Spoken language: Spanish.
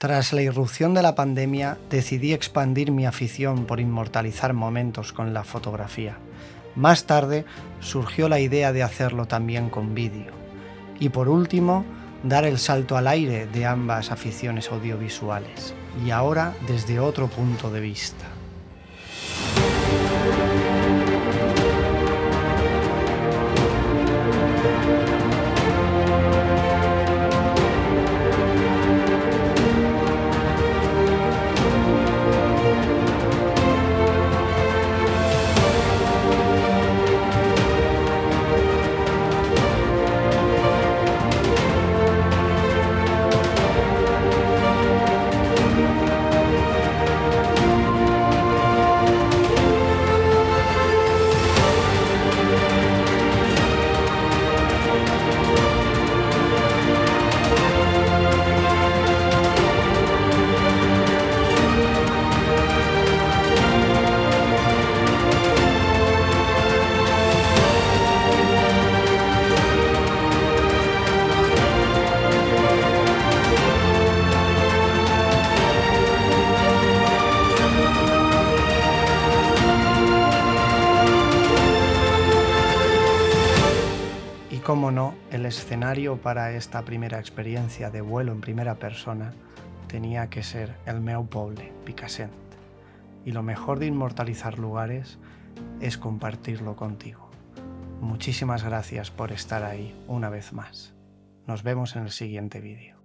Tras la irrupción de la pandemia, decidí expandir mi afición por inmortalizar momentos con la fotografía. Más tarde surgió la idea de hacerlo también con vídeo. Y por último, dar el salto al aire de ambas aficiones audiovisuales. Y ahora desde otro punto de vista. Y cómo no, el escenario para esta primera experiencia de vuelo en primera persona tenía que ser el meu poble, Picassent. Y lo mejor de inmortalizar lugares es compartirlo contigo. Muchísimas gracias por estar ahí una vez más. Nos vemos en el siguiente vídeo.